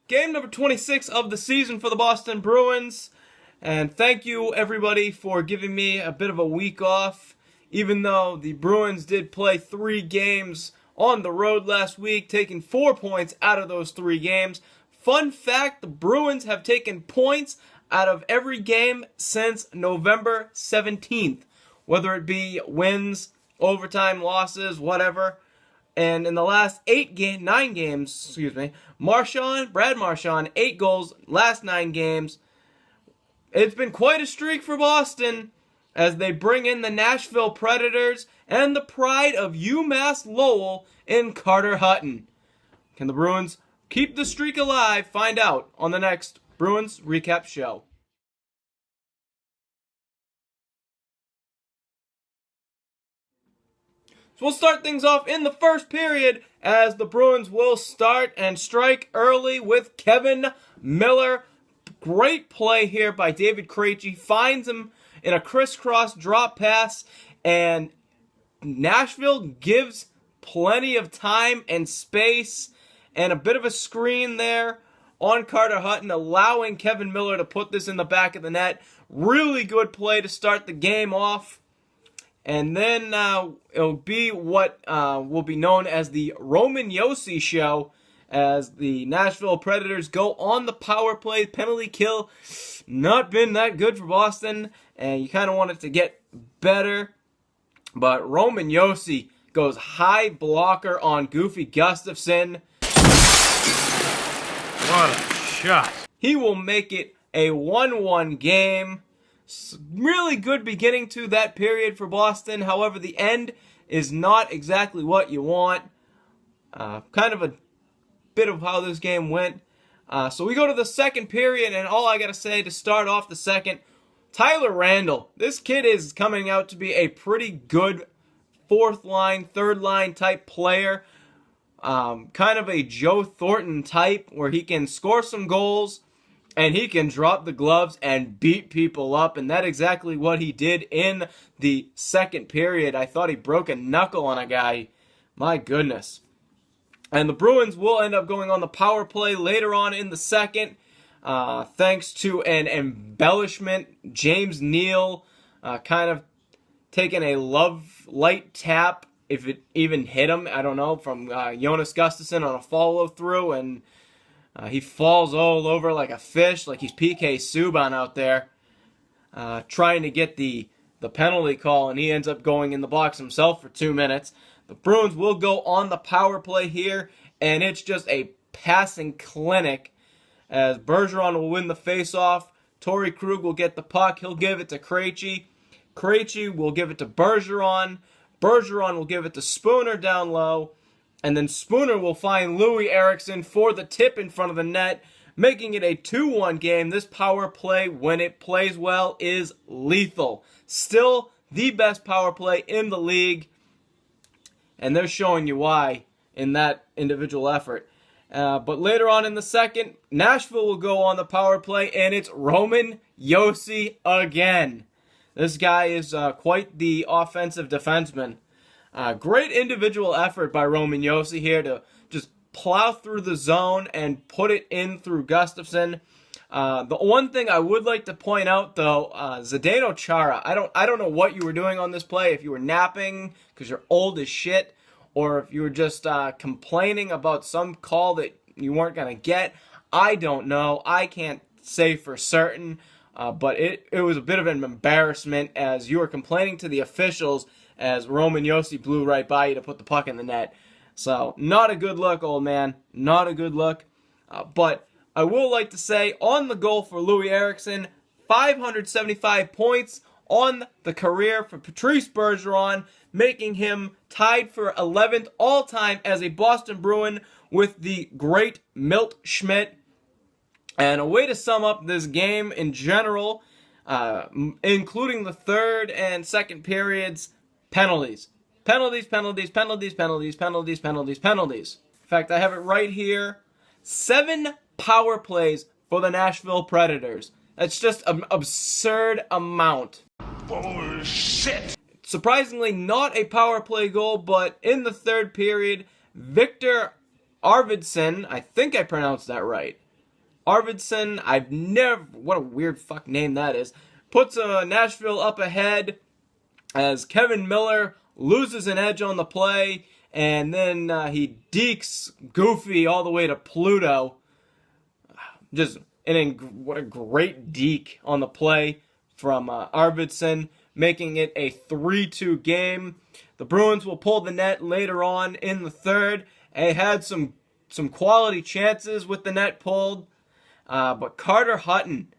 Game number 26 of the season for the Boston Bruins. And thank you, everybody, for giving me a bit of a week off. Even though the Bruins did play 3 games on the road last week, taking 4 points out of those 3 games. Fun fact, the Bruins have taken points out of every game since November 17th. Whether it be wins, overtime, losses, whatever. And in the last 9 games, Brad Marchand, 8 goals, last 9 games. It's been quite a streak for Boston as they bring in the Nashville Predators and the pride of UMass Lowell in Carter Hutton. Can the Bruins keep the streak alive? Find out on the next Bruins Recap Show. So we'll start things off in the first period as the Bruins will start and strike early with Kevin Miller. Great play here by David Krejci. Finds him in a crisscross drop pass, and Nashville gives plenty of time and space and a bit of a screen there on Carter Hutton, allowing Kevin Miller to put this in the back of the net. Really good play to start the game off. And then it'll be what will be known as the Roman Josi show as the Nashville Predators go on the power play. Penalty kill, not been that good for Boston, and you kind of want it to get better. But Roman Josi goes high blocker on Goofy Gustafsson. What a shot. He will make it a 1-1 game. Really good beginning to that period for Boston. However, the end is not exactly what you want. Kind of a bit of how this game went. So we go to the second period, and all I got to say to start off the second, Tyler Randall. This kid is coming out to be a pretty good fourth line, third line type player. Kind of a Joe Thornton type where he can score some goals and he can drop the gloves and beat people up, and that's exactly what he did in the second period. I thought he broke a knuckle on a guy. My goodness. And the Bruins will end up going on the power play later on in the second, thanks to an embellishment. James Neal kind of taking a light tap, if it even hit him, I don't know, from Jonas Gustafsson on a follow-through, and he falls all over like a fish, like he's PK Subban out there, trying to get the penalty call, and he ends up going in the box himself for 2 minutes. The Bruins will go on the power play here, and it's just a passing clinic as Bergeron will win the faceoff. Torrey Krug will get the puck. He'll give it to Krejci. Krejci will give it to Bergeron. Bergeron will give it to Spooner down low. And then Spooner will find Louis Eriksson for the tip in front of the net, making it a 2-1 game. This power play, when it plays well, is lethal. Still the best power play in the league, and they're showing you why in that individual effort. But later on in the second, Nashville will go on the power play, and it's Roman Josi again. This guy is quite the offensive defenseman. Great individual effort by Roman Josi here to just plow through the zone and put it in through Gustafsson. The one thing I would like to point out, though, Zdeno Chara. I don't know what you were doing on this play. If you were napping because you're old as shit, or if you were just complaining about some call that you weren't gonna get. I don't know. I can't say for certain. But it was a bit of an embarrassment as you were complaining to the officials as Roman Josi blew right by you to put the puck in the net. So, not a good look, old man. Not a good look. But I will like to say, on the goal for Louis Eriksson, 575 points on the career for Patrice Bergeron, making him tied for 11th all-time as a Boston Bruin with the great Milt Schmidt. And a way to sum up this game in general, including the third and second periods, penalties. Penalties, penalties, penalties, penalties, penalties, penalties, penalties. In fact, I have it right here. 7 power plays for the Nashville Predators. That's just an absurd amount. Bullshit! Surprisingly, not a power play goal, but in the third period, Victor Arvidsson, I think I pronounced that right. Arvidsson, what a weird fuck name that is, puts Nashville up ahead as Kevin Miller loses an edge on the play, and then he dekes Goofy all the way to Pluto. What a great deke on the play from Arvidsson, making it a 3-2 game. The Bruins will pull the net later on in the third. They had some quality chances with the net pulled, but Carter Hutton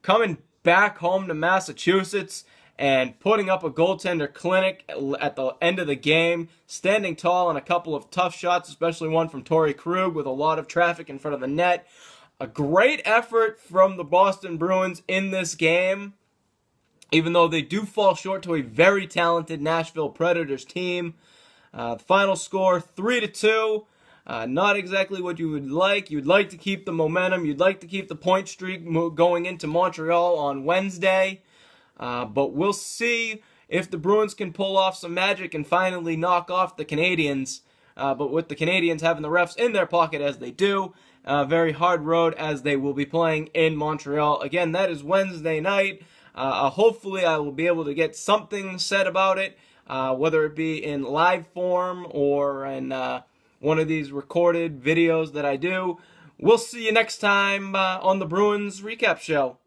coming back home to Massachusetts and putting up a goaltender clinic at the end of the game, standing tall on a couple of tough shots, especially one from Torrey Krug with a lot of traffic in front of the net. A great effort from the Boston Bruins in this game, even though they do fall short to a very talented Nashville Predators team. The final score, 3-2. Not exactly what you would like. You'd like to keep the momentum. You'd like to keep the point streak going into Montreal on Wednesday. But we'll see if the Bruins can pull off some magic and finally knock off the Canadiens. But with the Canadiens having the refs in their pocket as they do, very hard road as they will be playing in Montreal. Again, that is Wednesday night. Hopefully I will be able to get something said about it, whether it be in live form or in one of these recorded videos that I do. We'll see you next time on the Bruins Recap Show.